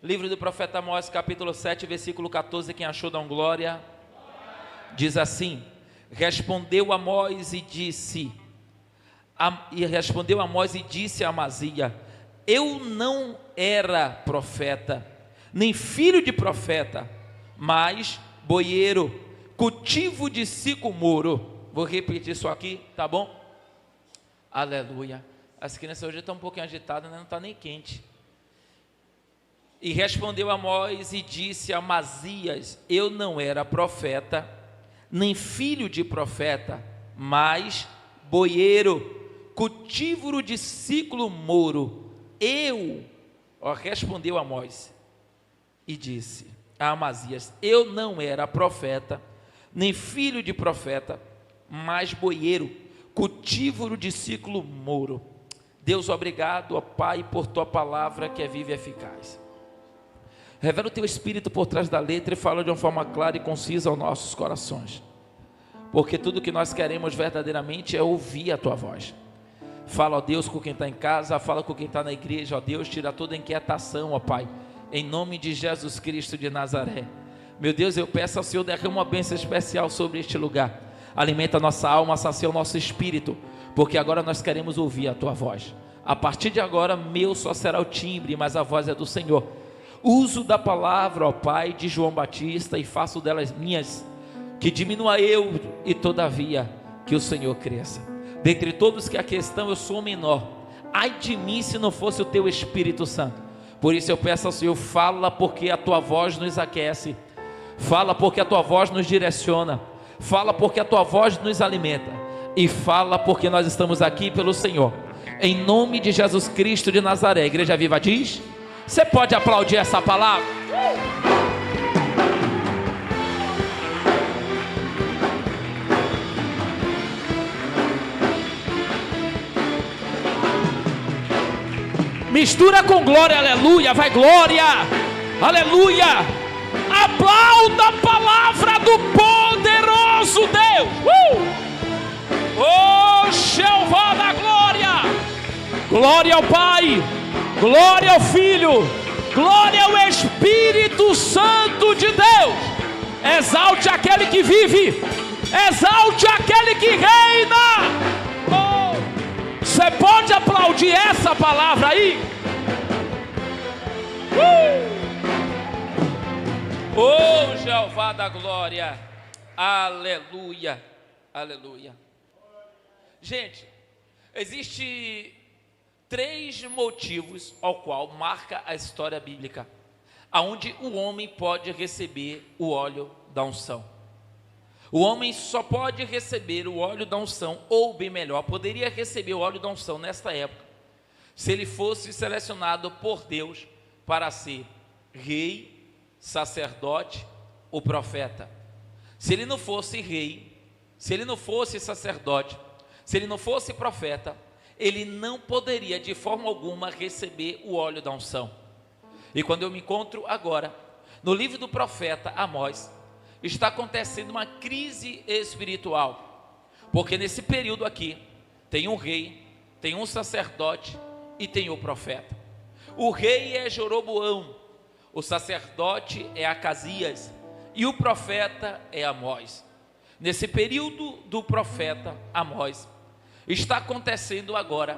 Livro do profeta Amós, capítulo 7, versículo 14, quem achou, dá um glória. Diz assim: respondeu Amós e disse a Amazia: eu não era profeta, nem filho de profeta, mas boieiro, cultivo de sicomoro. Vou repetir isso aqui, tá bom? Aleluia. As crianças hoje estão um pouquinho agitadas, não está nem quente. E respondeu Amós e disse a Amazias: eu não era profeta, nem filho de profeta, mas boieiro, cultívo de sicomoro. Respondeu Amós e disse a Amazias: eu não era profeta, nem filho de profeta, mas boieiro, cultívo de sicomoro. Deus, obrigado, ó Pai, por tua palavra que é viva e eficaz. Revela o teu Espírito por trás da letra e fala de uma forma clara e concisa aos nossos corações, porque tudo que nós queremos verdadeiramente é ouvir a tua voz. Fala, ó Deus, com quem está em casa, fala com quem está na igreja, ó Deus, tira toda inquietação, ó Pai, em nome de Jesus Cristo de Nazaré. Meu Deus, eu peço ao Senhor, derrama uma bênção especial sobre este lugar, alimenta a nossa alma, sacia o nosso espírito, porque agora nós queremos ouvir a tua voz. A partir de agora, meu só será o timbre, mas a voz é do Senhor. Uso da palavra, ó Pai, de João Batista e faço delas minhas, que diminua eu e todavia que o Senhor cresça. Dentre todos que aqui estão, eu sou o menor. Ai de mim se não fosse o teu Espírito Santo. Por isso eu peço ao Senhor, fala porque a tua voz nos aquece, fala porque a tua voz nos direciona, fala porque a tua voz nos alimenta, e fala porque nós estamos aqui pelo Senhor, em nome de Jesus Cristo de Nazaré. A Igreja Viva diz: você pode aplaudir essa palavra? Mistura com glória, aleluia, vai glória, aleluia. Aplauda a palavra do poderoso Deus. Oh, Jeová da glória. Glória ao Pai, glória ao Filho, glória ao Espírito Santo de Deus. Exalte aquele que vive, exalte aquele que reina. Você pode aplaudir essa palavra aí? Oh, Jeová da glória, aleluia, aleluia. Gente, existe 3 motivos ao qual marca a história bíblica, aonde o homem pode receber o óleo da unção. O homem só pode receber o óleo da unção, ou bem melhor, poderia receber o óleo da unção nesta época, se ele fosse selecionado por Deus para ser rei, sacerdote ou profeta. Se ele não fosse rei, se ele não fosse sacerdote, se ele não fosse profeta, ele não poderia de forma alguma receber o óleo da unção. E quando eu me encontro agora no livro do profeta Amós, está acontecendo uma crise espiritual, porque nesse período aqui tem um rei, tem um sacerdote e tem o profeta. O rei é Jeroboão, o sacerdote é Acasias e o profeta é Amós. Nesse período do profeta Amós, está acontecendo agora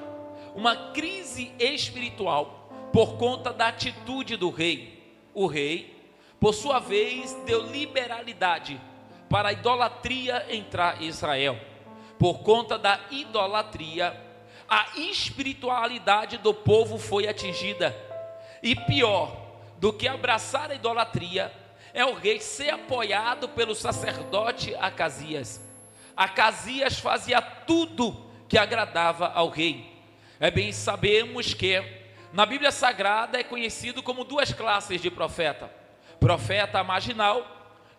uma crise espiritual por conta da atitude do rei. O rei, por sua vez, deu liberalidade para a idolatria entrar em Israel. Por conta da idolatria, a espiritualidade do povo foi atingida. E pior do que abraçar a idolatria é o rei ser apoiado pelo sacerdote Acasias. Acasias fazia tudo que agradava ao rei. Bem sabemos que na Bíblia Sagrada é conhecido como 2 classes de profeta: profeta marginal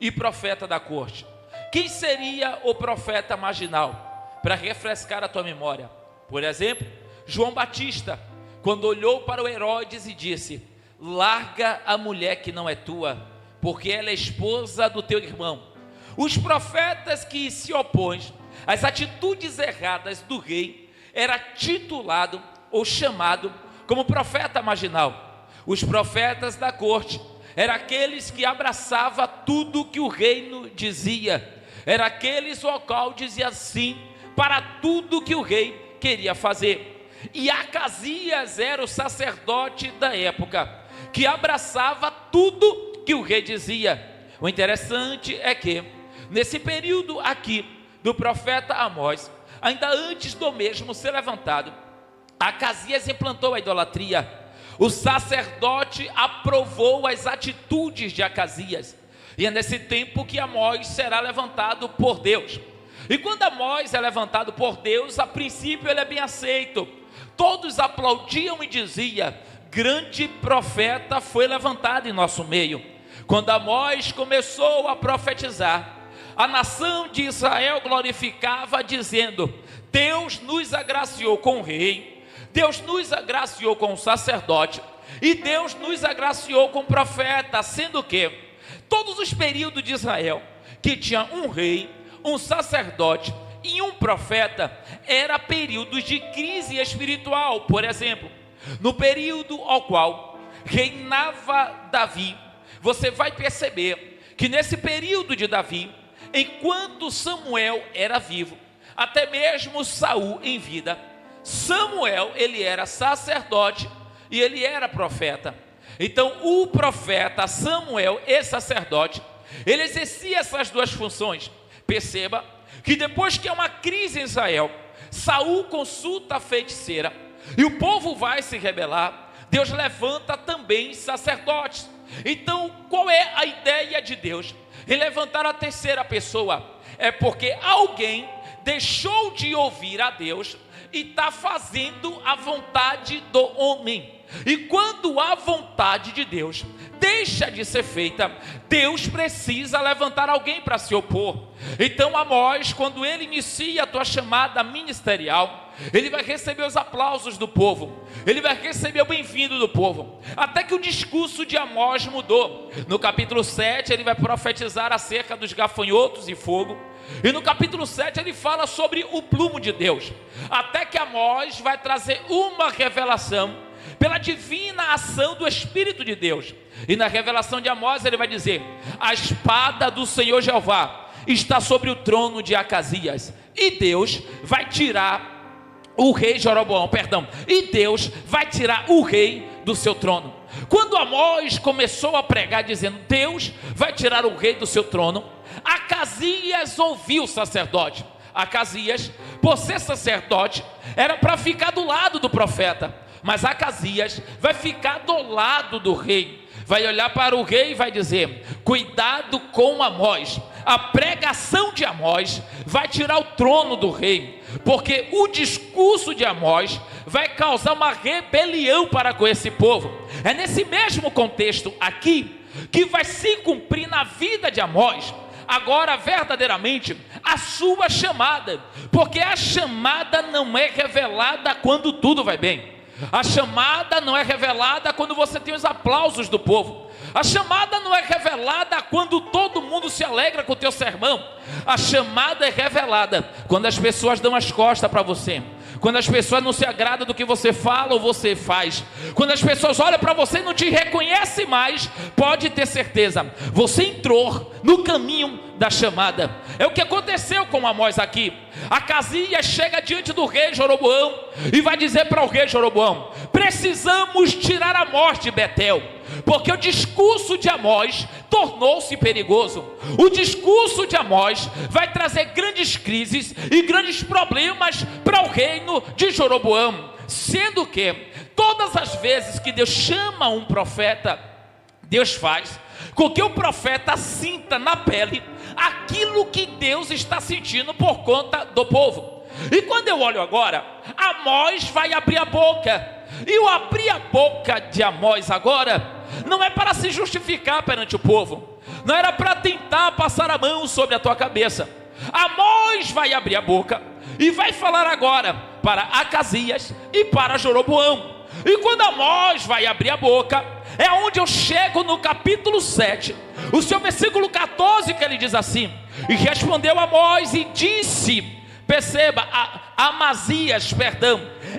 e profeta da corte. Quem seria o profeta marginal? Para refrescar a tua memória, por exemplo, João Batista, quando olhou para o Herodes e disse: larga a mulher que não é tua, porque ela é esposa do teu irmão. Os profetas que se opõem às atitudes erradas do rei era titulado ou chamado como profeta marginal. Os profetas da corte eram aqueles que abraçavam tudo que o reino dizia. Era aqueles o qual dizia sim para tudo que o rei queria fazer. E Acasias era o sacerdote da época, que abraçava tudo que o rei dizia. O interessante é que, nesse período aqui, do profeta Amós, ainda antes do mesmo ser levantado, Acasias implantou a idolatria. O sacerdote aprovou as atitudes de Acasias. E é nesse tempo que Amós será levantado por Deus. E quando Amós é levantado por Deus, a princípio ele é bem aceito. Todos aplaudiam e diziam: grande profeta foi levantado em nosso meio. Quando Amós começou a profetizar, a nação de Israel glorificava, dizendo: Deus nos agraciou com o rei, Deus nos agraciou com o sacerdote, e Deus nos agraciou com o profeta, sendo que todos os períodos de Israel, que tinha um rei, um sacerdote e um profeta, era períodos de crise espiritual. Por exemplo, no período ao qual reinava Davi, você vai perceber que nesse período de Davi, enquanto Samuel era vivo, até mesmo Saul em vida, Samuel, ele era sacerdote e ele era profeta. Então o profeta Samuel e sacerdote, ele exercia essas duas funções. Perceba que depois que há uma crise em Israel, Saul consulta a feiticeira e o povo vai se rebelar. Deus levanta também sacerdotes. Então qual é a ideia de Deus em levantar a terceira pessoa? É porque alguém deixou de ouvir a Deus e está fazendo a vontade do homem. E quando a vontade de Deus deixa de ser feita, Deus precisa levantar alguém para se opor. Então Amós, quando ele inicia a tua chamada ministerial, ele vai receber os aplausos do povo, ele vai receber o bem-vindo do povo, até que o discurso de Amós mudou. No capítulo 7 ele vai profetizar acerca dos gafanhotos e fogo, e no capítulo 7 ele fala sobre o plumo de Deus, até que Amós vai trazer uma revelação pela divina ação do Espírito de Deus. E na revelação de Amós ele vai dizer: a espada do Senhor Jeová está sobre o trono de Acasias, e Deus vai tirar o rei Jeroboão, e Deus vai tirar o rei do seu trono. Quando Amós começou a pregar dizendo: Deus vai tirar o rei do seu trono, Acasias ouviu o sacerdote. Acasias, por ser sacerdote, era para ficar do lado do profeta, mas Acasias vai ficar do lado do rei, vai olhar para o rei e vai dizer: cuidado com Amós, a pregação de Amós vai tirar o trono do rei, porque o discurso de Amós vai causar uma rebelião para com esse povo. É nesse mesmo contexto aqui que vai se cumprir na vida de Amós agora verdadeiramente a sua chamada, porque a chamada não é revelada quando tudo vai bem. A chamada não é revelada quando você tem os aplausos do povo. A chamada não é revelada quando todo mundo se alegra com o teu sermão. A chamada é revelada quando as pessoas dão as costas para você, quando as pessoas não se agradam do que você fala ou você faz, quando as pessoas olham para você e não te reconhecem mais. Pode ter certeza, você entrou no caminho da chamada. É o que aconteceu com Amós aqui. Acasias chega diante do rei Jeroboão e vai dizer para o rei Jeroboão: precisamos tirar Amós de Betel, porque o discurso de Amós tornou-se perigoso. O discurso de Amós vai trazer grandes crises e grandes problemas para o reino de Jeroboão, sendo que todas as vezes que Deus chama um profeta, Deus faz com que o profeta sinta na pele aquilo que Deus está sentindo por conta do povo. E quando eu olho agora, Amós vai abrir a boca, e o abrir a boca de Amós agora não é para se justificar perante o povo, não era para tentar passar a mão sobre a tua cabeça. Amós vai abrir a boca e vai falar agora para Acasias e para Jeroboão. E quando Amós vai abrir a boca, é onde eu chego no capítulo 7, o seu versículo 14, que ele diz assim: e respondeu Amós e disse, perceba, Amazias,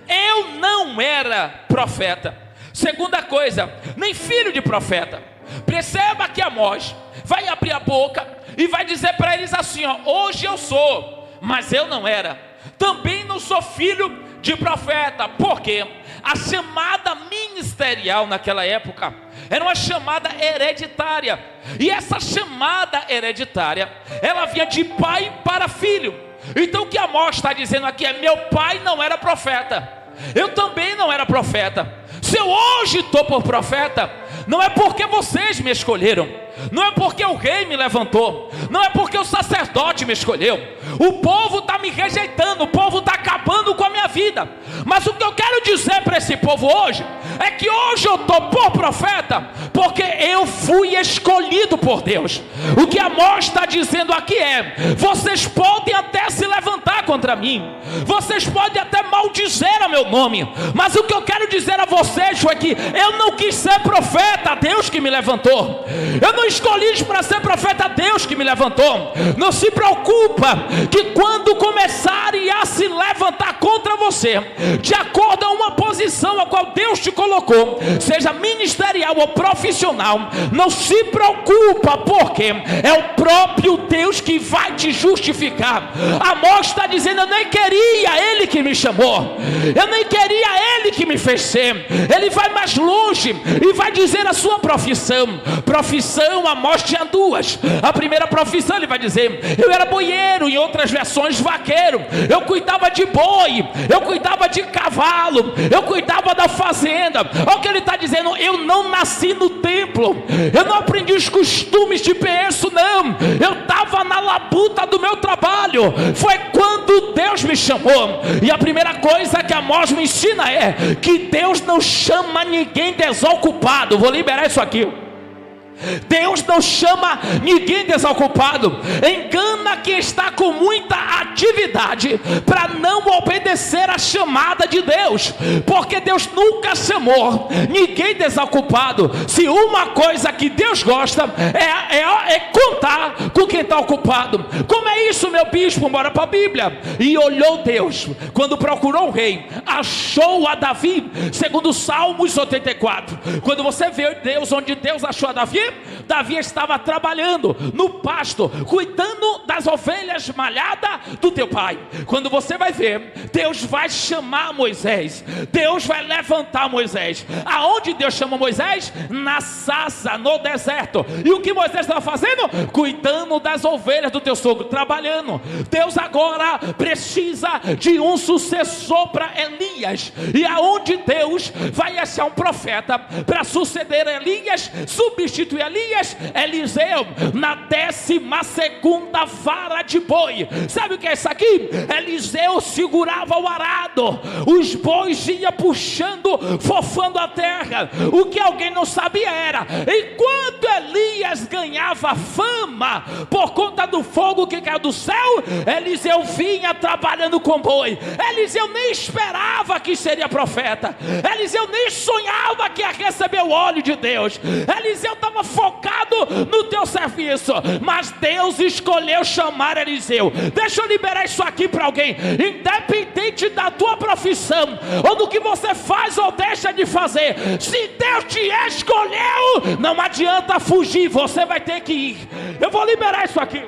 eu não era profeta, Segunda coisa, nem filho de profeta. Perceba que Amós vai abrir a boca e vai dizer para eles assim, ó, hoje eu sou, mas eu não era. Também não sou filho de profeta. Por quê? A chamada ministerial naquela época era uma chamada hereditária. E essa chamada hereditária, ela vinha de pai para filho. Então o que Amós está dizendo aqui é: meu pai não era profeta, eu também não era profeta. Se eu hoje estou por profeta, não é porque vocês me escolheram, não é porque o rei me levantou, não é porque o sacerdote me escolheu. O povo está me rejeitando, o povo está acabando com a minha vida. Mas o que eu quero dizer para esse povo hoje é que hoje eu estou por profeta porque eu fui escolhido por Deus. O que Amós está dizendo aqui é: vocês podem até se levantar contra mim, vocês podem até maldizer a meu nome, mas o que eu quero dizer a vocês foi que eu não quis ser profeta, Deus que me levantou. Eu não escolhi para ser profeta, Deus que me levantou. Não se preocupa que quando começarem a se levantar contra você, de acordo a uma posição a qual Deus te colocou, seja ministerial ou profissional, não se preocupa, porque é o próprio Deus que vai te justificar. Amós está dizendo: eu nem queria, Ele que me chamou, eu nem queria, Ele que me fez ser. Ele vai mais longe e vai dizer a sua profissão. Amós tinha duas. A primeira profissão, ele vai dizer: eu era boieiro, em outras versões vaqueiro. Eu cuidava de boi, eu cuidava de cavalo, eu cuidava da fazenda. Olha o que ele está dizendo: eu não nasci no templo, eu não aprendi os costumes de berço, não. Eu estava na labuta do meu trabalho. Foi quando Deus me chamou. E a primeira coisa que Amós me ensina é que Deus não chama ninguém desocupado. Vou liberar isso aqui. Deus não chama ninguém desocupado. Engana quem está com muita atividade para não obedecer a chamada de Deus, porque Deus nunca chamou ninguém desocupado. Se uma coisa que Deus gosta é contar com quem está ocupado. Como é isso, meu bispo? Bora para a Bíblia. E olhou Deus, quando procurou o rei, achou a Davi, segundo Salmos 84. Quando você vê Deus, onde Deus achou a Davi, Davi estava trabalhando no pasto, cuidando das ovelhas malhadas do teu pai. Quando você vai ver, Deus vai chamar Moisés, Deus vai levantar Moisés. Aonde Deus chama Moisés? Na sarça, no deserto. E o que Moisés estava fazendo? Cuidando das ovelhas do teu sogro, trabalhando. Deus agora precisa de um sucessor para Elias. E aonde Deus vai achar um profeta para suceder Elias, substituir Elias? Eliseu, na 12ª vara de boi. Sabe o que é isso aqui? Eliseu segurava o arado, os bois iam puxando, fofando a terra. O que alguém não sabia era: enquanto Elias ganhava fama por conta do fogo que caiu do céu, Eliseu vinha trabalhando com boi. Eliseu nem esperava que seria profeta, Eliseu nem sonhava que ia receber o óleo de Deus. Eliseu estava focado no teu serviço, mas Deus escolheu chamar Eliseu. Deixa eu liberar isso aqui para alguém. Independente da tua profissão ou do que você faz ou deixa de fazer, se Deus te escolheu, não adianta fugir, você vai ter que ir. Eu vou liberar isso aqui.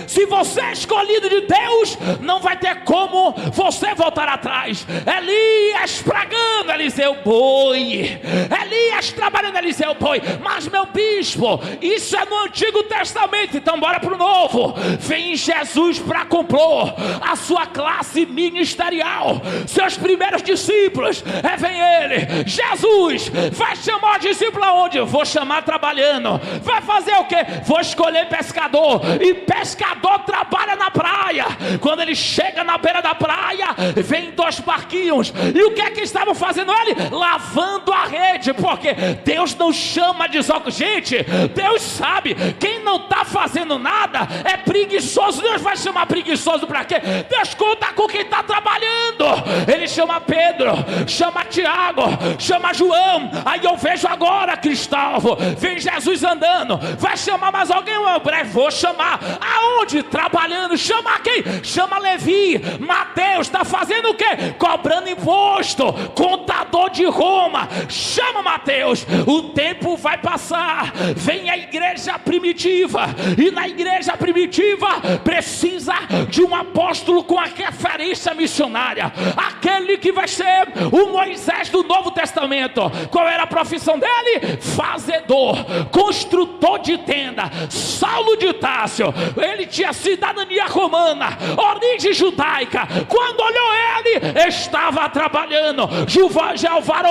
Se você é escolhido de Deus, não vai ter como você voltar atrás. Elias pregando, Eliseu boi. Elias trabalhando, Eliseu boi. Mas meu bispo, isso é no Antigo Testamento, então bora para o Novo. Vem Jesus para compor a sua classe ministerial. Seus primeiros discípulos, vem ele, Jesus. Vai chamar o discípulo aonde? Vou chamar trabalhando. Vai fazer o quê? Vou escolher pescador. E pescador trabalha na praia. Quando ele chega na beira da praia, vem 2 barquinhos. E o que é que estavam fazendo ele? Lavando a rede. Porque Deus não chama de soco. Gente, Deus sabe, quem não está fazendo nada é preguiçoso. Deus vai chamar preguiçoso para quê? Deus conta com quem está trabalhando. Ele chama Pedro, chama Tiago, chama João. Aí eu vejo agora Cristóvão, vem Jesus andando. Vai chamar mais alguém? Eu vou chamar. aonde? Trabalhando. Chama quem? Chama Levi. Mateus está fazendo o quê? Cobrando imposto. Contador de Roma. Chama Mateus. O tempo vai passar. Vem a igreja primitiva. E na igreja primitiva precisa de um apóstolo com a referência missionária. Aquele que vai ser o Moisés do Novo Testamento. Qual era a profissão dele? Fazedor, construtor de tenda. Saulo de Társio, ele tinha cidadania romana, origem judaica. Quando olhou ele, estava trabalhando. Jeová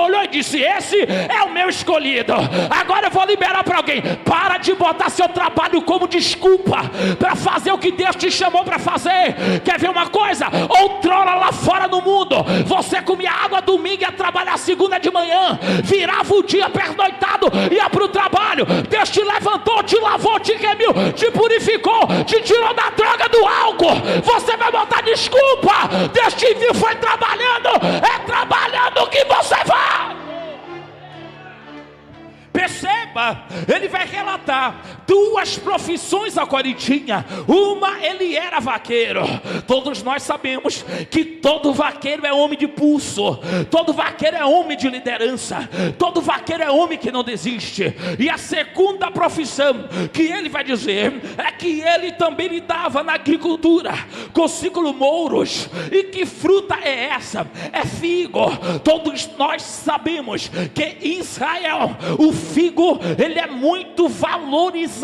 olhou e disse: esse é o meu escolhido. Agora eu vou liberar para alguém. Para de botar seu trabalho como desculpa para fazer o que Deus te chamou para fazer. Quer ver uma coisa? Outrora lá fora no mundo, você comia água domingo, ia trabalhar segunda de manhã, virava o dia pernoitado, ia para o trabalho. Deus te levantou, te lavou, te remiu, te purificou, te tirou da droga, do álcool. Você vai botar desculpa? Deus te viu, foi trabalhando. É trabalhando que você vai. Perceba, ele vai relatar duas profissões agora ele tinha. Uma, ele era vaqueiro. Todos nós sabemos que todo vaqueiro é homem de pulso. Todo vaqueiro é homem de liderança. Todo vaqueiro é homem que não desiste. E a segunda profissão que ele vai dizer é que ele também lidava na agricultura com sicomouros. E que fruta é essa? É figo. Todos nós sabemos que em Israel o figo, ele é muito valorizado.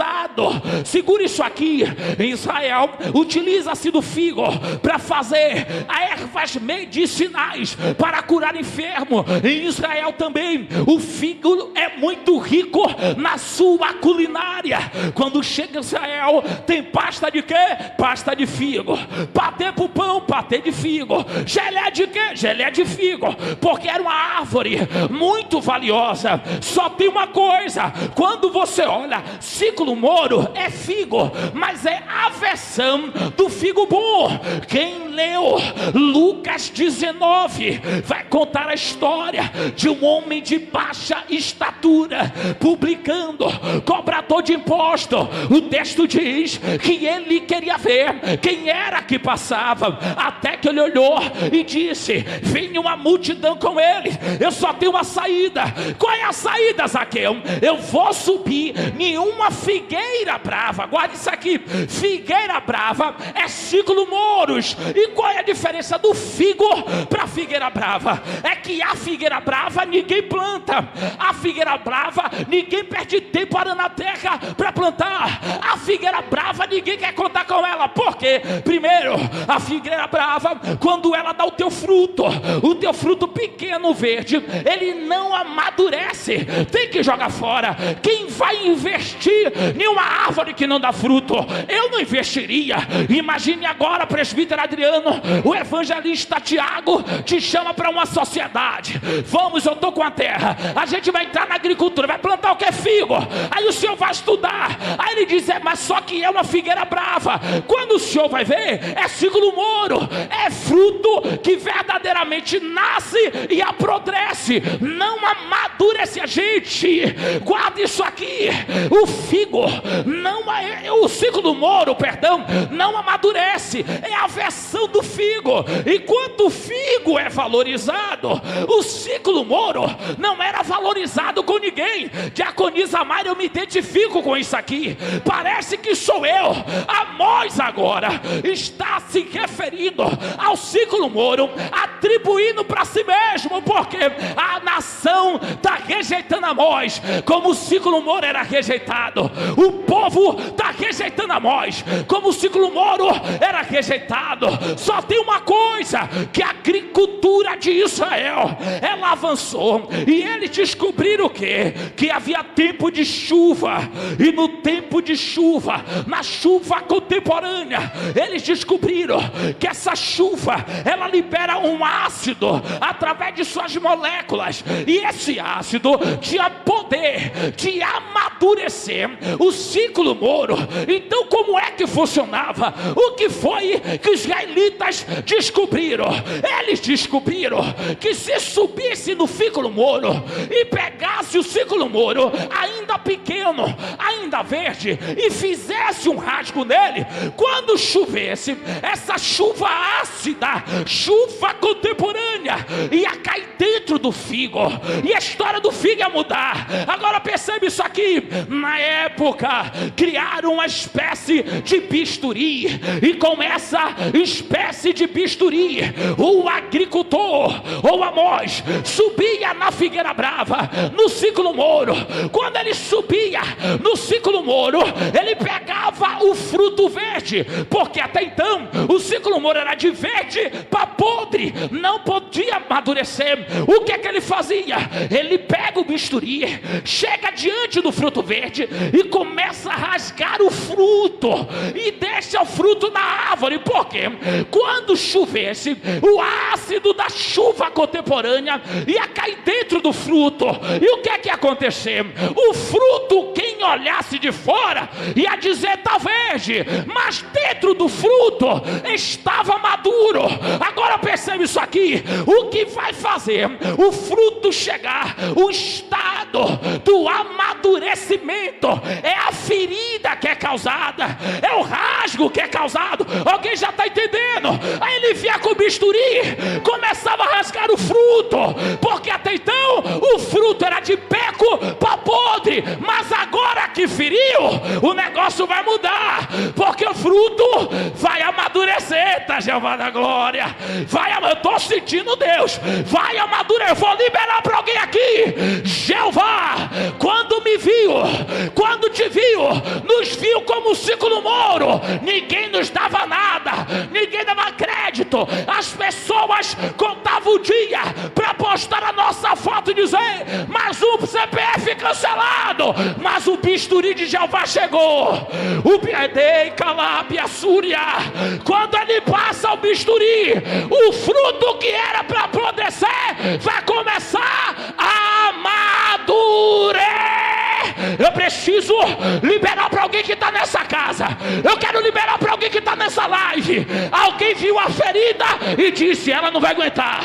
Segure isso aqui. Em Israel utiliza-se do figo para fazer ervas medicinais para curar enfermo. Em Israel também o figo é muito rico na sua culinária. Quando chega em Israel, tem pasta de quê? Pasta de figo. Patê pro pão, patê de figo. Gelé de quê? Gelé de figo. Porque era uma árvore muito valiosa. Só tem uma coisa: quando você olha, sicomoro é figo, mas é a versão do figo bom. Quem leu Lucas 19 vai contar a história de um homem de baixa estatura, publicando, cobrador de imposto. O texto diz que ele queria ver quem era que passava, até que ele olhou e disse: vinha uma multidão com ele, eu só tenho uma saída. Qual é a saída, Zaqueu? Eu vou subir em uma figueira brava. Guarde isso aqui: figueira brava é sicomouros. E qual é a diferença do figo para figueira brava? É que a figueira brava ninguém planta. A figueira brava ninguém perde tempo arando na terra para plantar. A figueira brava ninguém quer contar com ela. Por quê? Primeiro, a figueira brava, quando ela dá o teu fruto pequeno verde, ele não amadurece, tem que jogar fora. Quem vai investir em uma árvore que não dá fruto? Eu não investiria. Imagine agora, presbítero Adriano, o evangelista Tiago te chama para uma sociedade. Vamos, eu estou com a terra, a gente vai entrar na agricultura, vai plantar o que é figo. Aí o senhor vai estudar. Aí ele diz: mas só que é uma figueira brava. Quando o senhor vai ver, é sicomoro, é fruto que verdadeiramente nasce e apodrece, não amadurece. A gente guarda isso aqui: o figo não é, o sicomoro, perdão, não amadurece, é a versão do figo. Enquanto o figo é valorizado, o sicomoro não era valorizado com ninguém. Diaconisa Mayra, eu me identifico com isso aqui. Parece que sou eu. Amós agora está se referindo ao sicomoro, atribuindo para si mesmo, porque a nação está rejeitando Amós, como o sicomoro era rejeitado. O povo está rejeitando Amós, como o sicomoro era rejeitado. Só tem uma coisa: que a agricultura de Israel, ela avançou, e eles descobriram o quê? Que havia tempo de chuva, e no tempo de chuva, na chuva contemporânea, eles descobriram que essa chuva, ela libera um ácido através de suas moléculas, e esse ácido tinha poder de amadurecer o ciclo mouro. Então, como é que funcionava? O que foi que os israelitas descobriram? Eles descobriram que se subisse no ciclo mouro e pegasse o ciclo mouro ainda pequeno, ainda verde, e fizesse um rasgo nele, quando chovesse, essa chuva ácida, chuva contemporânea, ia cair dentro do figo, e a história do figo ia mudar. Agora percebe isso aqui: na época criaram uma espécie de bisturi, e com essa espécie de bisturi, o agricultor ou Amós subia na figueira brava, no ciclo mouro. Quando ele subia no ciclo mouro, ele pegava o fruto verde, porque até então o ciclo mouro era de verde para podre, não podia amadurecer. O que é que ele fazia? Ele pega o bisturi, chega diante do fruto verde e começa a rasgar o fruto, e deixa o fruto na árvore, porque quando chovesse, o ácido da chuva contemporânea ia cair dentro do fruto. E o que é que ia acontecer? O fruto, quem olhasse de fora ia dizer está verde, mas dentro do fruto estava maduro. Agora percebe isso aqui: o que vai fazer o fruto chegar, o estado do amadurecimento, é a ferida que é causada, é o rasgo que é causado. Alguém já está entendendo? Aí ele vinha com o bisturi, começava a rasgar o fruto, porque até então o fruto era de peco para podre, mas agora que feriu, o negócio vai mudar, porque o fruto vai amadurecer, tá, Jeová da glória? Eu estou sentindo Deus, vai amadurecer. Eu vou liberar para alguém aqui: Jeová, quando me viu, quando te viu, nos viu como um ciclo mouro, ninguém nos dava nada, ninguém dava crédito, as pessoas contavam o dia para postar a nossa foto e dizer mais um CPF cancelado, mas o bisturi de Jeová chegou. O Piedei, Calabia, Súria, quando ele passa o bisturi, o fruto que era para apodrecer vai começar a amadurecer. Eu preciso liberar para alguém que está nessa casa. Eu quero liberar para alguém que está nessa live. Alguém viu a ferida e disse: ela não vai aguentar,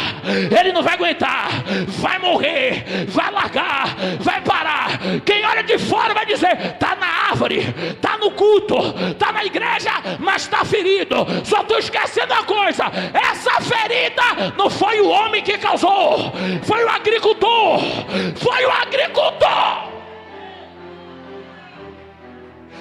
ele não vai aguentar, vai morrer, vai largar, vai parar. Quem olha de fora vai dizer: está na árvore, está no culto, está na igreja, mas está ferido. Só estou esquecendo uma coisa: essa ferida não foi o homem que causou, foi o agricultor. Foi o agricultor.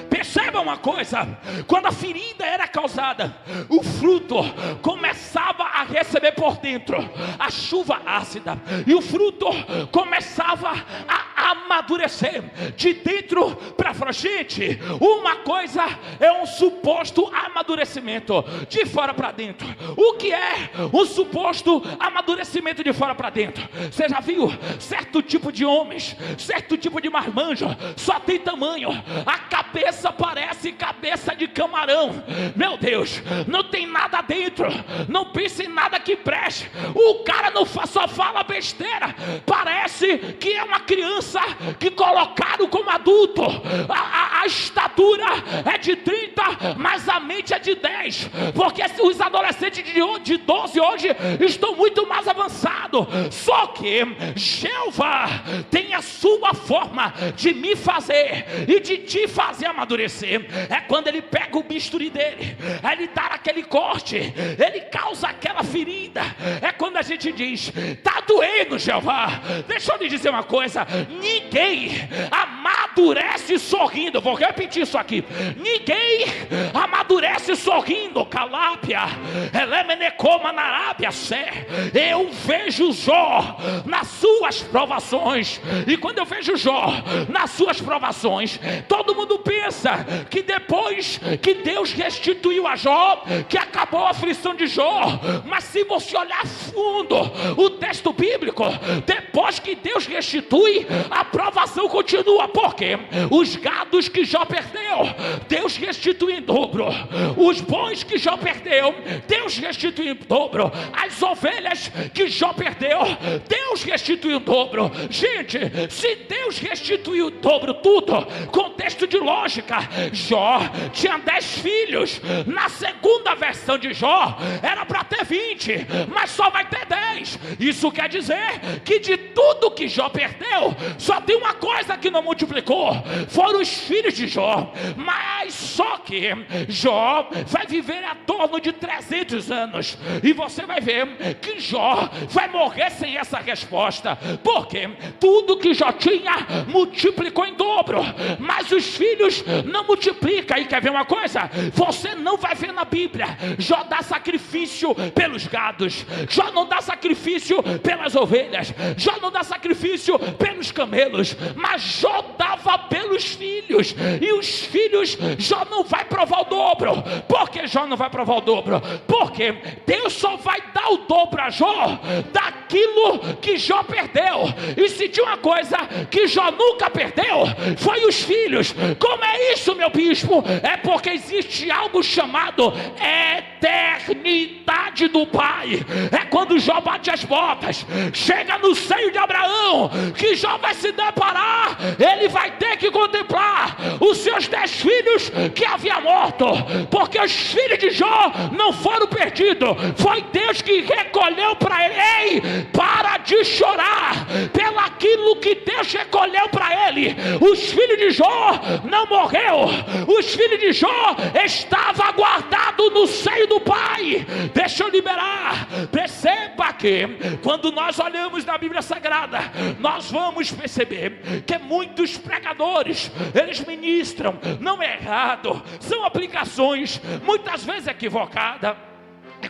Perceba uma coisa: quando a ferida era causada, o fruto começava a receber por dentro a chuva ácida, e o fruto começava a amadurecer de dentro para fora. Gente, uma coisa é um suposto amadurecimento de fora para dentro. O que é um suposto amadurecimento de fora para dentro? Você já viu certo tipo de homens, certo tipo de marmanjo, só tem tamanho, a cabeça parece cabeça de camarão. Meu Deus, não tem nada dentro, não pensa em nada que preste. O cara não só fala besteira, parece que é uma criança que colocaram como adulto. A estatura é de 30, mas a mente é de 10, porque os adolescentes de 12 hoje estão muito mais avançados. Só que Jeová tem a sua forma de me fazer e de te fazer amadurecer. É quando ele pega o bisturi dele, ele dá aquele corte, ele causa aquela ferida. É quando a gente diz: está doendo, Jeová. Deixa eu lhe dizer uma coisa: ninguém amadurece sorrindo. Vou repetir isso aqui: ninguém amadurece sorrindo. Calápia, Elemenecoma na Arábia, Sé. Eu vejo Jó nas suas provações, e quando eu vejo Jó nas suas provações, todo mundo pensa que depois que Deus restituiu a Jó, que acabou a aflição de Jó. Mas se você olhar fundo o texto bíblico, depois que Deus restitui, a provação continua. Por quê? Porque os gados que Jó perdeu, Deus restituiu em dobro. Os bois que Jó perdeu, Deus restituiu em dobro. As ovelhas que Jó perdeu, Deus restituiu em dobro. Gente, se Deus restituiu em dobro tudo, contexto de lógica, Jó tinha 10 filhos. Na segunda versão de Jó era para ter 20, mas só vai ter 10. Isso quer dizer que de tudo que Jó perdeu, só tem uma coisa que não multiplicou, foram os filhos de Jó. Mas só que Jó vai viver a torno de 300 anos, e você vai ver que Jó vai morrer sem essa resposta, porque tudo que Jó tinha multiplicou em dobro, mas os filhos não multiplicam. E quer ver uma coisa? Você não vai ver na Bíblia Jó dá sacrifício pelos gados, Jó não dá sacrifício pelas ovelhas, Jó não dá sacrifício pelos camelos, mas Jó dava pelos filhos. E os filhos, Jó não vai provar o dobro. Por que Jó não vai provar o dobro? Porque Deus só vai dar o dobro a Jó daquilo que Jó perdeu. E se tinha uma coisa que Jó nunca perdeu, foi os filhos. Como é isso, meu bispo? É porque existe algo chamado eternidade do Pai. É quando Jó bate as botas, chega no seio de Abraão, que Jó vai se deparar, ele vai ter que contemplar os seus 10 filhos que havia morto, porque os filhos de Jó não foram perdidos, foi Deus que recolheu para ele. Ei, para de chorar pelaquilo que Deus recolheu para ele. Os filhos de Jó não morreu, os filhos de Jó estavam guardados no seio do Pai. Deixa eu liberar. Perceba que quando nós olhamos na Bíblia Sagrada, nós vamos perceber que muitos pregadores, eles ministram, não é errado, são aplicações muitas vezes equivocadas.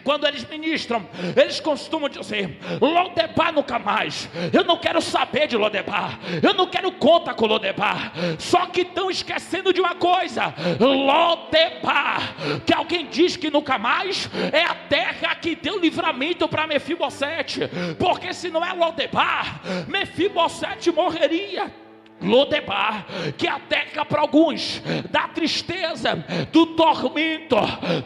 Quando eles ministram, eles costumam dizer: Lodebar nunca mais, eu não quero saber de Lodebar, eu não quero conta com Lodebar. Só que estão esquecendo de uma coisa: Lodebar, que alguém diz que nunca mais, é a terra que deu livramento para Mefibosete, porque se não é Lodebar, Mefibosete morreria. Lodebar, que é a terra para alguns da tristeza, do tormento,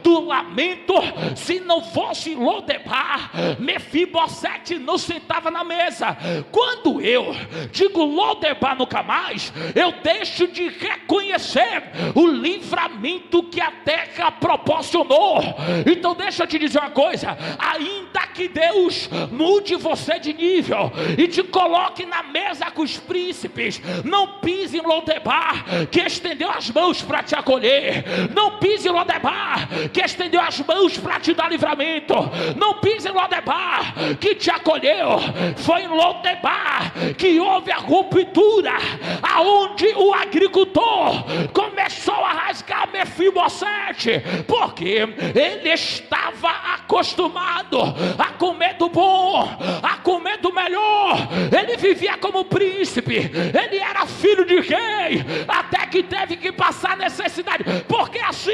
do lamento. Se não fosse Lodebar, Mefibosete não sentava na mesa. Quando eu digo Lodebar nunca mais, eu deixo de reconhecer o livramento que a terra proporcionou. Então deixa eu te dizer uma coisa: ainda que Deus mude você de nível e te coloque na mesa com os príncipes, não pise em Lodebar, que estendeu as mãos para te acolher. Não pise em Lodebar, que estendeu as mãos para te dar livramento. Não pise em Lodebar, que te acolheu. Foi em Lodebar que houve a ruptura, aonde o agricultor começou a rasgar Mefibosete, porque ele estava acostumado a comer do bom, a comer do melhor. Ele vivia como príncipe, ele era filho de rei, até que teve que passar necessidade. Porque assim,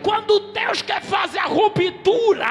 quando Deus quer fazer a ruptura,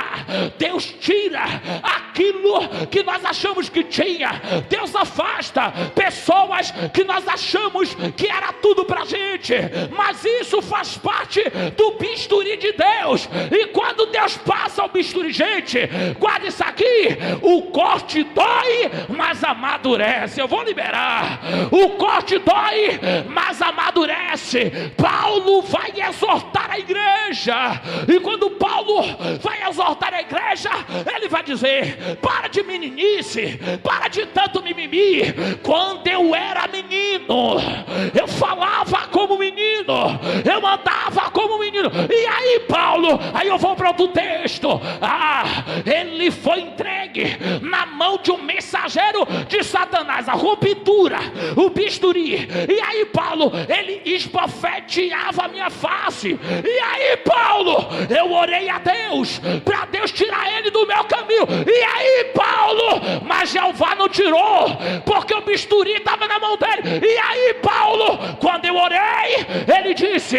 Deus tira aquilo que nós achamos que tinha. Deus afasta pessoas que nós achamos que era tudo pra gente, mas isso faz parte do bisturi de Deus. E quando Deus passa o bisturi, gente, guarda isso aqui: o corte dói, mas amadurece. Eu vou liberar. O corte dói, mas amadurece. Paulo vai exortar a igreja, e quando Paulo vai exortar a igreja, ele vai dizer: para de meninice, para de tanto mimimi. Quando eu era menino, eu falava como menino, eu andava como menino. E aí, Paulo, aí eu vou para outro texto. Ele foi entregue na mão de um mensageiro de Satanás, a ruptura, o bisturi. E aí, Paulo, ele esbofeteava a minha face. E aí, Paulo, eu orei a Deus para Deus tirar ele do meu caminho. E aí, Paulo, mas Jeová não tirou, porque o bisturi estava na mão dele. E aí, Paulo, quando eu orei, ele disse: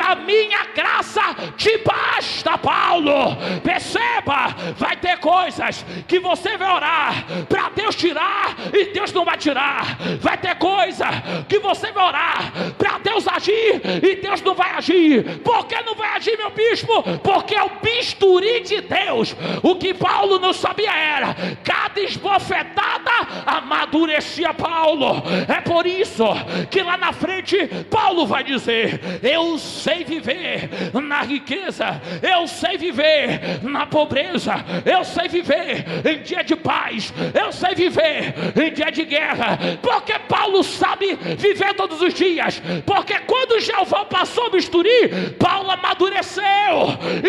a minha graça te basta, Paulo. Perceba, vai ter coisas que você vai orar para Deus tirar e Deus não vai tirar. Vai ter coisa que você vai orar para Deus agir e Deus não vai agir. Por que não vai agir, meu bispo? Porque é o bisturi de Deus. O que Paulo não sabia era: cada esbofetada amadurecia Paulo. É por isso que lá na frente Paulo vai dizer: eu sei viver na riqueza, eu sei viver na pobreza, eu sei viver em dia de paz, eu sei viver em dia de guerra. Porque Paulo sabe viver todos os dias. Porque quando Jeová passou o bisturi, Paulo amadureceu.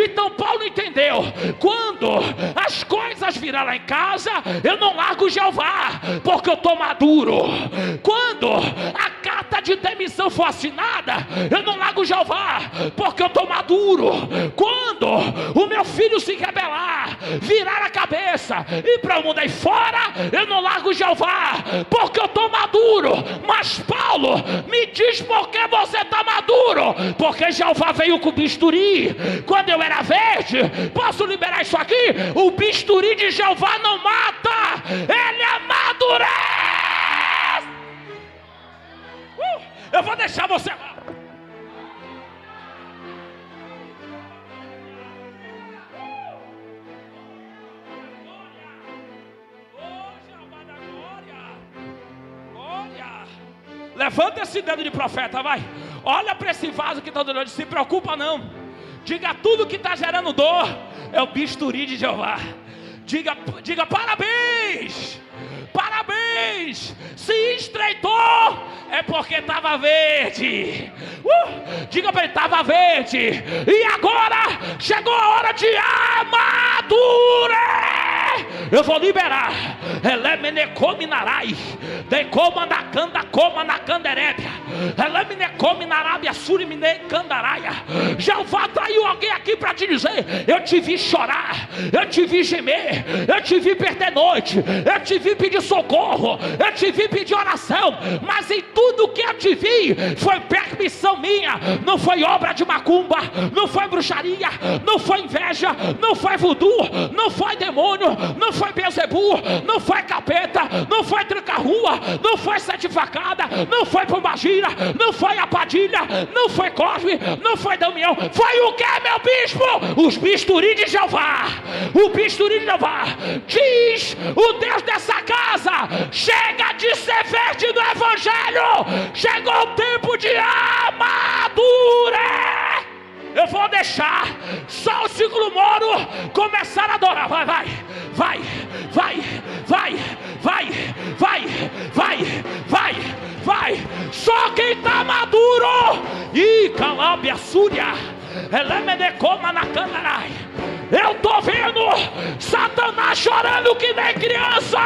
Então Paulo entendeu: quando as coisas virar lá em casa, eu não largo Jeová, porque eu estou maduro. Quando a carta de demissão for assinada, eu não largo Jeová, porque eu estou maduro. Quando o meu filho se rebelar, virar a cabeça e para o mundo aí fora, eu não largo Jeová, porque eu estou maduro. Mas Paulo, me diz por que você está maduro? Porque Jeová veio com bisturi. Quando eu era verde, posso liberar isso aqui? O bisturi de Jeová não mata, ele amadurece. Eu vou deixar você lá. Levanta esse dedo de profeta, vai. Olha para esse vaso que está do lado, se preocupa não. Diga: tudo que está gerando dor é o bisturi de Jeová. Diga parabéns. Parabéns. Se estreitou, é porque estava verde. Diga para ele: estava verde. E agora chegou a hora de amadurecer. Eu vou liberar. Elemenecominarai, decomanacanda, comanacandérébia, elemenecominarábia, surimine candaraia. Jeová traiu alguém aqui para te dizer: eu te vi chorar, eu te vi gemer, eu te vi perder noite, eu te vi pedir socorro, eu te vi pedir oração. Mas em tudo que eu te vi foi permissão minha. Não foi obra de macumba, não foi bruxaria, não foi inveja, não foi voodoo, não foi demônio, não foi Beelzebub, não foi capeta, não foi tranca-rua, não foi sete facada, não foi pombagira, não foi a padilha, não foi Cosme, não foi Damião. Foi o que, meu bispo? Os bisturi de Jeová. O bisturi de Jeová. Diz o Deus dessa casa: chega de ser verde do evangelho, chegou o tempo de amadurecer. Eu vou deixar só o Círculo Moro começar a adorar. Vai, vai, vai, vai, vai, vai, vai, vai, vai, vai. Só quem está maduro. E Calabia Súria, Elemedecoma na Candarai. Eu estou vendo Satanás chorando que nem criança.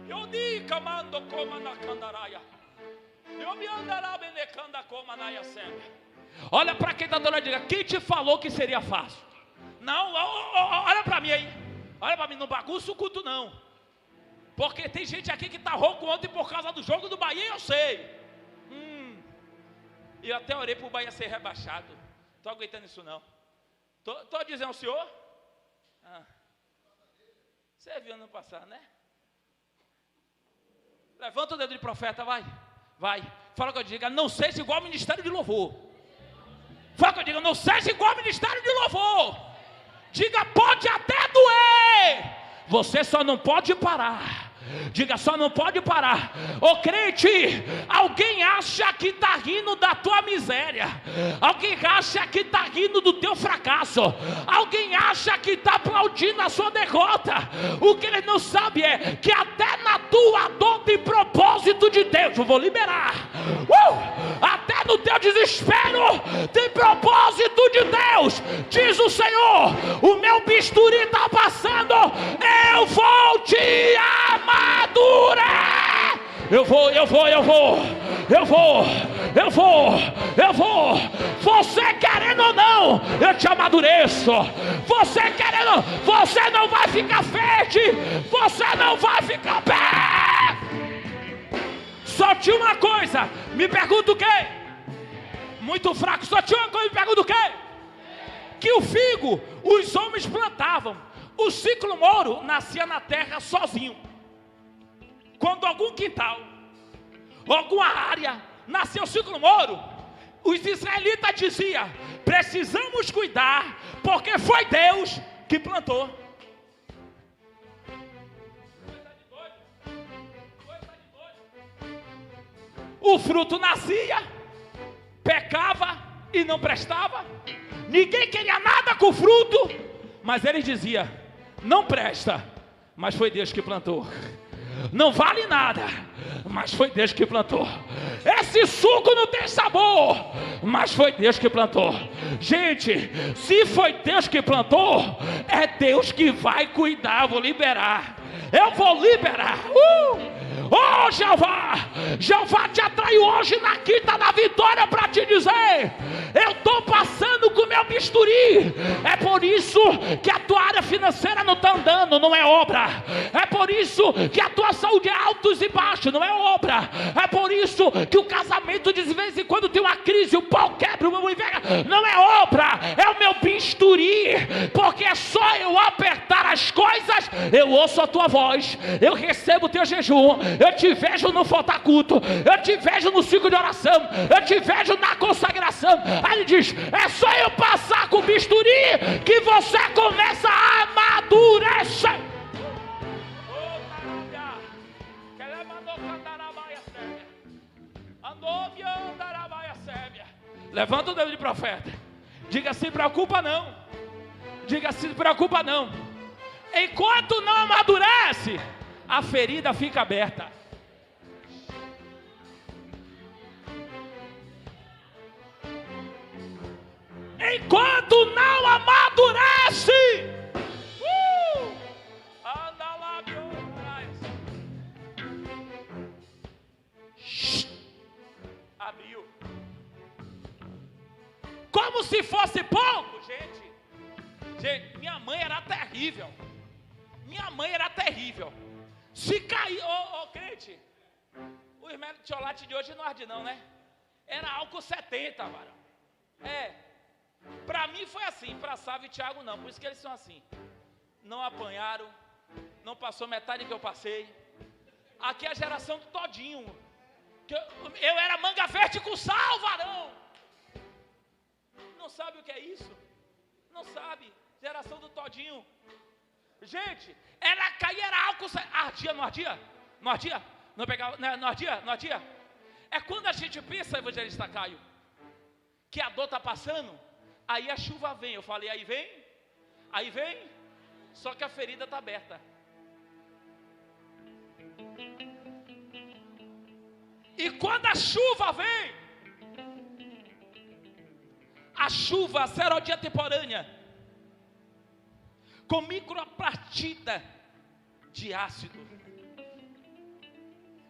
Eu di comando como na Candaraia. Eu me andará benecanda como na Yasem. Olha para quem está dando a dica: quem te falou que seria fácil? Não, olha para mim aí. Olha para mim, não bagunça o culto não. Porque tem gente aqui que está rouco ontem por causa do jogo do Bahia, eu sei. E eu até orei para o Bahia ser rebaixado. Estou aguentando isso não. Estou dizendo ao senhor? Você viu ano passado, né? Levanta o dedo de profeta, vai. Vai. Fala que eu diga: não seja igual ao ministério de louvor. Fala que eu diga: não seja igual ao ministério de louvor. Diga: pode até doer, você só não pode parar. Diga: só não pode parar. Ô crente, alguém acha que está rindo da tua miséria. Alguém acha que está rindo do teu fracasso. Alguém acha que está aplaudindo a sua derrota. O que ele não sabe é que até na tua dor tem propósito de Deus. Eu vou liberar. Até no teu desespero tem propósito de Deus. Diz o Senhor: o meu bisturi está passando, eu vou te amadurecer. Eu vou. Você querendo ou não, eu te amadureço. Você querendo, você não vai ficar fértil. Você não vai ficar pé. Só tinha uma coisa, me pergunta o quê? Muito fraco, só tinha uma coisa, me pergunta o quê? Que o figo, os homens plantavam. O ciclo mouro nascia na terra sozinho. Quando algum quintal, alguma área, nasceu o ciclo mouro, os israelitas diziam, precisamos cuidar, porque foi Deus que plantou. O fruto nascia, pecava e não prestava. Ninguém queria nada com o fruto, mas ele dizia, não presta, mas foi Deus que plantou. Não vale nada, mas foi Deus que plantou. Esse suco não tem sabor, mas foi Deus que plantou. Gente, se foi Deus que plantou, é Deus que vai cuidar. Eu vou liberar. Oh, Jeová te atraiu hoje na quinta da vitória para te dizer, eu estou passando com o meu bisturi. É por isso que a tua área financeira não está andando, não é obra. É por isso que a tua saúde é altos e baixos, não é obra. É por isso que o casamento de vez em quando tem uma crise, o pau quebra, o meu inveja, não é obra, é o meu bisturi. Porque é só eu apertar as coisas, eu ouço a tua voz, eu recebo o teu jejum, eu te vejo no faltar culto, eu te vejo no ciclo de oração, eu te vejo na consagração. Aí ele diz, é só eu passar com o bisturi que você começa a amadurecer. Levanta o dedo de profeta, diga, se preocupa não. Diga, se preocupa não. Enquanto não amadurece, a ferida fica aberta. Enquanto não amadurece, anda lá, abriu. Como se fosse pouco, gente. Gente, minha mãe era terrível. Se cair, crente, o mertiolate de hoje não arde não, né? Era álcool 70, varão. Para mim foi assim, para Sávio e Tiago não, por isso que eles são assim. Não apanharam, não passou metade que eu passei. Aqui é a geração do todinho. Eu era manga verde com sal, varão. Não sabe o que é isso? Não sabe. Geração do todinho. Gente, era cair, era álcool. Ardia, não ardia? Não ardia? Não pegava, não ardia? Não ardia? É quando a gente pensa, evangelista Caio, que a dor está passando, aí a chuva vem. Eu falei, aí vem, só que a ferida está aberta. E quando a chuva vem, a chuva, a serodia temporânea, com micropartida de ácido.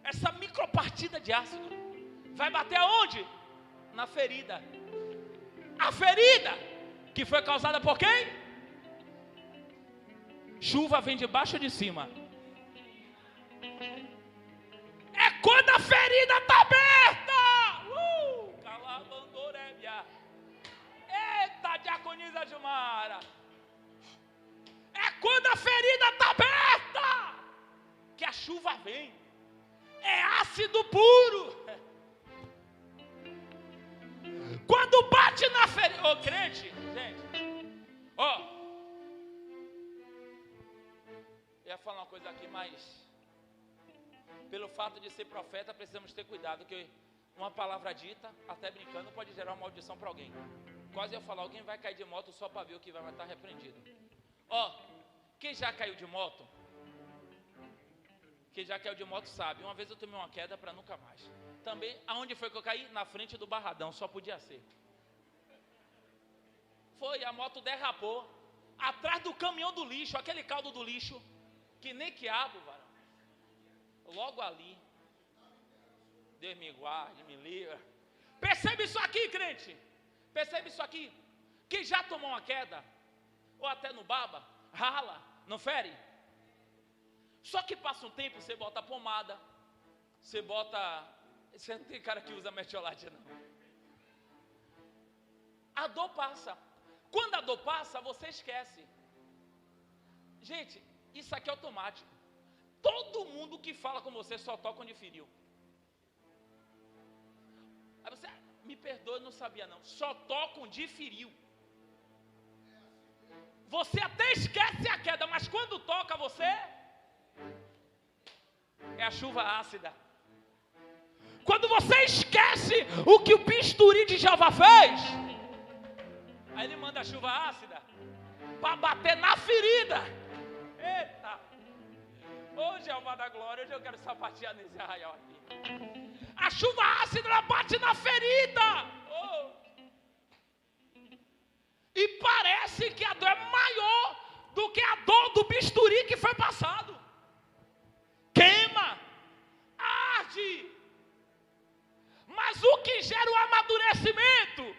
Essa micropartida de ácido vai bater aonde? Na ferida. A ferida que foi causada por quem? Chuva vem de baixo ou de cima? É quando a ferida está aberta. Calabandorébia. Eita, diaconisa Gilmara. É quando a ferida está aberta que a chuva vem. É ácido puro. Quando bate na ferida. Ô crente, gente. Eu ia falar uma coisa aqui, mas pelo fato de ser profeta, precisamos ter cuidado, que uma palavra dita, até brincando, pode gerar uma maldição para alguém. Quase ia falar, alguém vai cair de moto só para ver o que vai estar repreendido. Quem já caiu de moto? Quem já caiu de moto sabe. Uma vez eu tomei uma queda para nunca mais. Também, aonde foi que eu caí? Na frente do Barradão, só podia ser. Foi, a moto derrapou, atrás do caminhão do lixo, aquele caldo do lixo, que nem quiabo, varão. Logo ali. Deus me guarde, me livre. Percebe isso aqui, crente. Percebe isso aqui. Quem já tomou uma queda, ou até no baba, rala, não fere? Só que passa um tempo, você bota pomada, você bota... Você não tem cara que usa metiolate, não. A dor passa. Quando a dor passa, você esquece. Gente, isso aqui é automático. Todo mundo que fala com você só toca onde feriu. Aí você, me perdoe, eu não sabia não. Só toca onde feriu. Você até esquece a queda, mas quando toca você, é a chuva ácida. Quando você esquece o que o bisturi de Jeová fez, aí ele manda a chuva ácida para bater na ferida. Eita! Ô Jeová da glória, hoje eu quero sapatear nesse arraial aqui. A chuva ácida, ela bate na ferida. Oh. E parece que a dor é maior do que a dor do bisturi que foi passado. Queima, arde. Mas o que gera o amadurecimento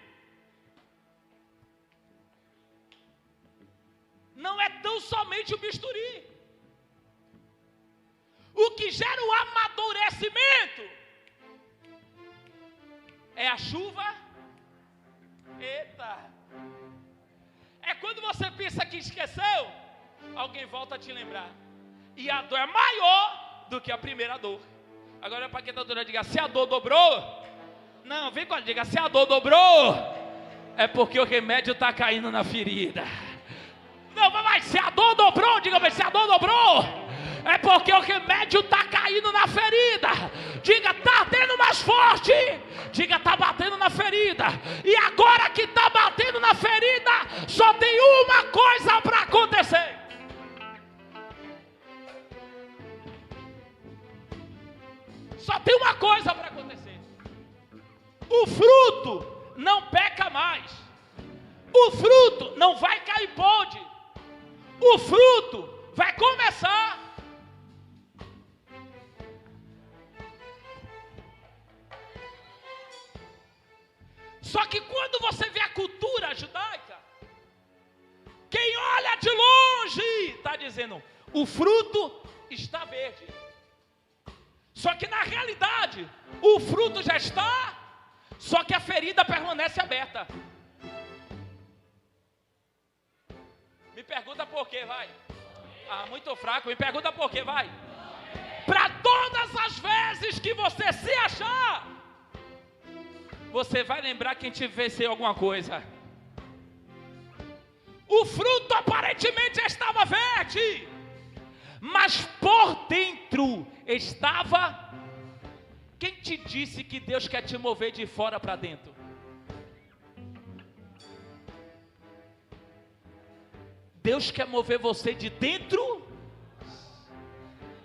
não é tão somente o bisturi. O que gera o amadurecimento é a chuva. Eita! É quando você pensa que esqueceu, alguém volta a te lembrar. E a dor é maior do que a primeira dor. Agora para quem está dor, diga, se a dor dobrou. Não, vem com a diga, se a dor dobrou, é porque o remédio está caindo na ferida. Não, mas se a dor dobrou, diga, mas se a dor dobrou, é porque o remédio está caindo na ferida. Diga, está batendo mais forte. Diga, está batendo na ferida. E agora que está batendo na ferida, só tem uma coisa para acontecer. Só tem uma coisa para acontecer. O fruto não peca mais. O fruto não vai cair podre. O fruto vai começar. Só que quando você vê a cultura judaica, quem olha de longe está dizendo, o fruto está verde. Só que na realidade, o fruto já está, só que a ferida permanece aberta. Me pergunta por quê, vai. Ah, muito fraco, me pergunta por quê, vai. Para todas as vezes que você se achar, você vai lembrar quem te venceu alguma coisa. O fruto aparentemente estava verde, mas por dentro estava... Quem te disse que Deus quer te mover de fora para dentro? Deus quer mover você de dentro.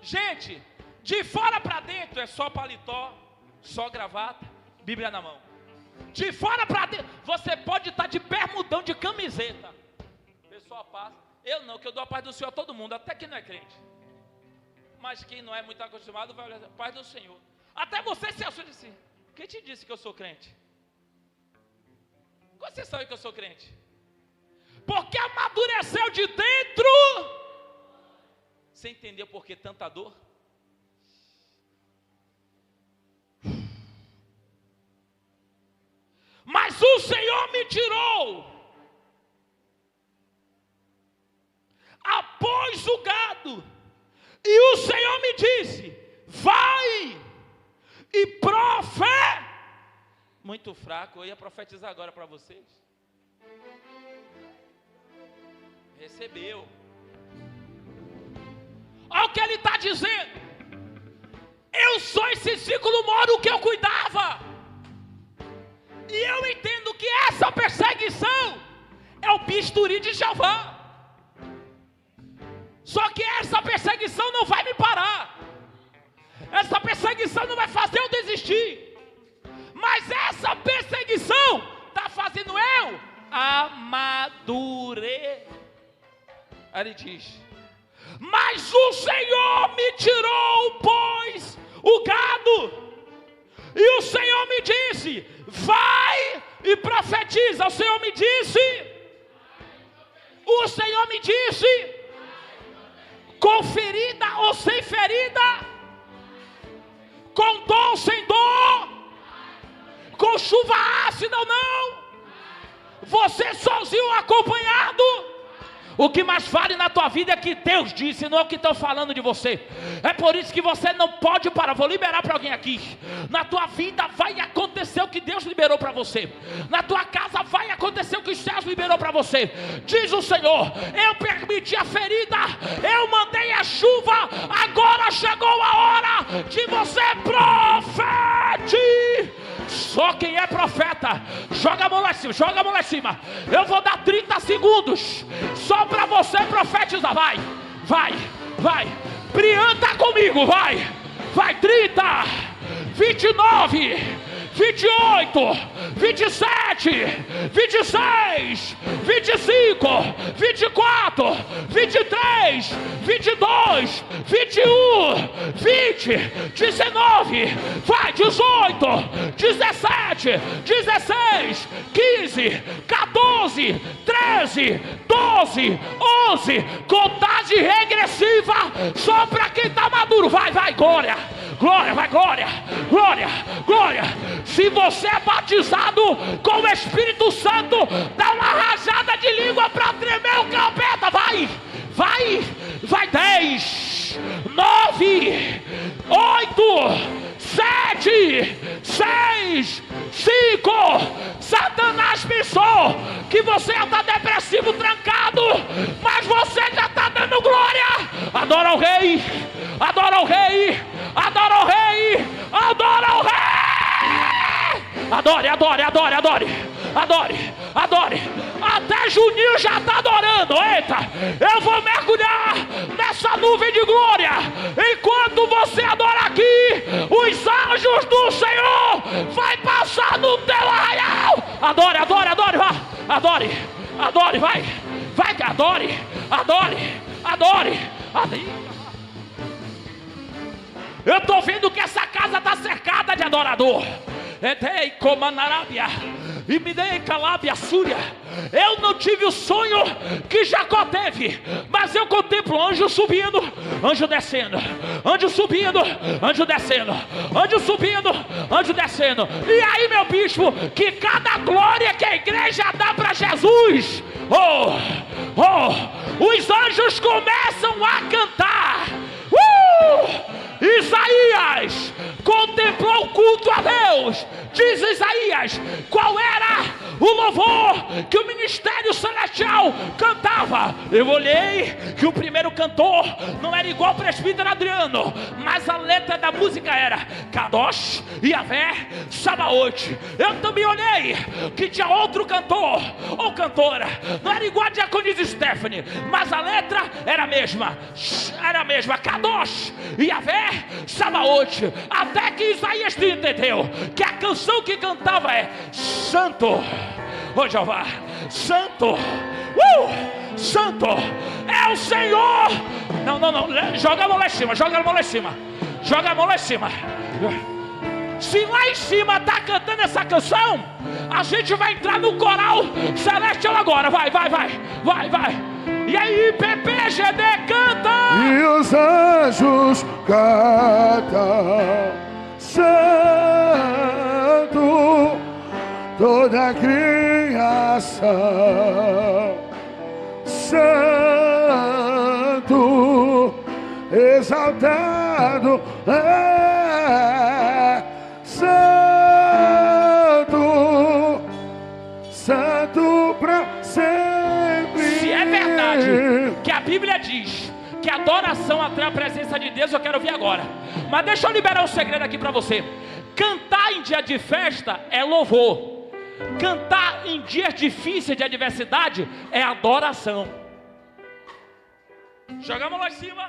Gente, de fora para dentro é só paletó, só gravata, Bíblia na mão. De fora para dentro, você pode estar de bermudão, de camiseta. O pessoal passa. Eu não, que eu dou a paz do Senhor a todo mundo, até quem não é crente. Mas quem não é muito acostumado vai olhar a paz do Senhor. Até você se assusta assim. Quem te disse que eu sou crente? Como você sabe que eu sou crente? Porque amadureceu de dentro. Você entendeu por que tanta dor? Mas o Senhor me tirou após o gado, e o Senhor me disse, vai e muito fraco, eu ia profetizar agora para vocês. Recebeu. Olha o que ele está dizendo. Eu sou esse ciclo moro que eu cuidava. E eu entendo que essa perseguição é o bisturi de Jeová. Só que essa perseguição não vai me parar. Essa perseguição não vai fazer eu desistir. Mas essa perseguição está fazendo eu amadurecer. Aí ele diz: mas o Senhor me tirou, pois, o gado, E o Senhor me disse: vai e profetiza. O Senhor me disse, com ferida ou sem ferida, com dor ou sem dor, com chuva ácida ou não, você sozinho ou acompanhado, o que mais vale na tua vida é que Deus disse, não é o que estão falando de você. É por isso que você não pode parar. Vou liberar para alguém aqui. Na tua vida vai acontecer o que Deus liberou para você. Na tua casa vai acontecer o que os céus liberou para você. Diz o Senhor: eu permiti a ferida, eu mandei a chuva, agora chegou a hora de você profetizar. Só quem é profeta, joga a mão lá em cima, Eu vou dar 30 segundos só para você profetizar. Vai. Brian tá comigo, vai. 30, 29, 28, 27, 26, 25, 24, 23, 22, 21, 20, 19, vai, 18, 17, 16, 15, 14, 13, 12, 11, contagem regressiva só para quem está maduro. Vai, glória. Se você é batizado com o Espírito Santo, dá uma rajada de língua para tremer o capeta. Vai 10, 9, 8, 7, 6, 5. Satanás pensou que você já está depressivo, trancado, mas você já está dando glória. Adora o Rei. Adore. Até Juninho já está adorando. Eita, eu vou mergulhar nessa nuvem de glória. Enquanto você adora aqui, os anjos do Senhor vai passar no teu arraial. Adore, vai, adore. Eu estou vendo que essa casa está cercada de adorador. Eu não tive o sonho que Jacó teve, mas eu contemplo anjo subindo, anjo descendo, anjo subindo, anjo descendo, anjo subindo, anjo descendo. E aí, meu bispo, que cada glória que a igreja dá para Jesus, os anjos começam a cantar. Isaías contemplou o culto a Deus. Diz Isaías qual era o louvor que o ministério celestial cantava. Eu olhei que o primeiro cantor não era igual ao presbítero Adriano, mas a letra da música era Kadosh, Yavé, Sabaoth. Eu também olhei que tinha outro cantor ou cantora, não era igual a diaconisa Stephanie, mas a letra era a mesma, Kadosh, Yavé, Sabaoth. Até que Isaías entendeu que a canção que cantava é Santo, Jeová, Santo, Santo é o Senhor. Não, joga a mão lá em cima. Se lá em cima está cantando essa canção, a gente vai entrar no coral celestial agora. Vai. E aí, PPGD canta. E os anjos cantam, Santo, toda a criação, Santo, exaltado é, Santo para sempre. Se é verdade que a Bíblia diz que a adoração atrai a presença de Deus, eu quero ouvir agora. Mas deixa eu liberar um segredo aqui para você. Cantar em dia de festa é louvor. Cantar em dias difíceis de adversidade é adoração. Joga a mão lá em cima.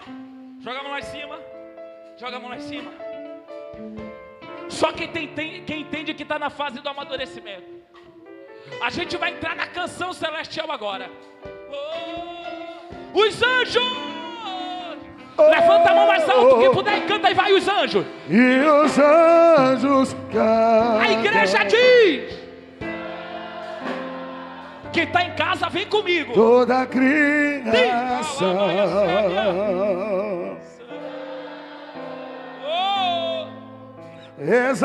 Só quem entende que está na fase do amadurecimento. A gente vai entrar na canção celestial agora. Os anjos Levanta a mão mais alto, quem puder e canta e vai os anjos. E os anjos cantam. A igreja diz. Quem está em casa, vem comigo. Toda criação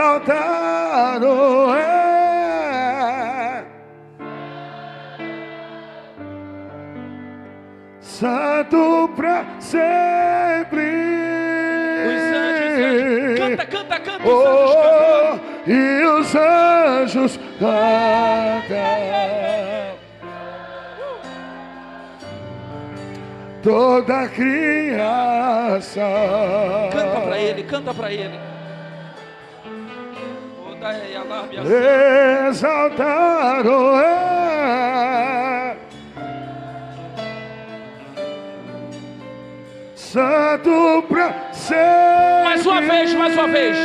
exaltado é santo pra sempre. Os anjos, canta, canta, canta, os Oh, anjos cantam. e os anjos cantam. Toda criação. Canta para ele, canta para ele. Exaltado é santo pra sempre. Mais uma vez, mais uma vez.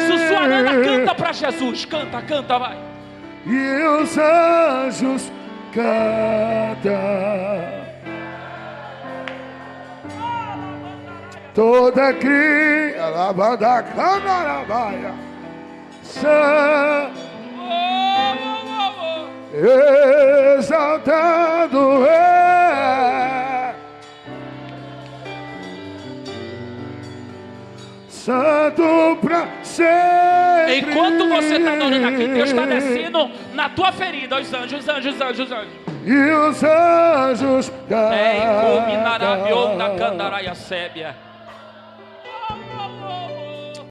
Sussuarana, canta para Jesus. Canta, canta, vai. E os anjos cantam. Toda criação. Alabada canarabaia. Exaltado é santo pra sempre. Enquanto você está adorando aqui, Deus está descendo na tua ferida. Os anjos, os anjos, os anjos, os anjos. E os anjos É, cantam. combinará, na candaraia sébia.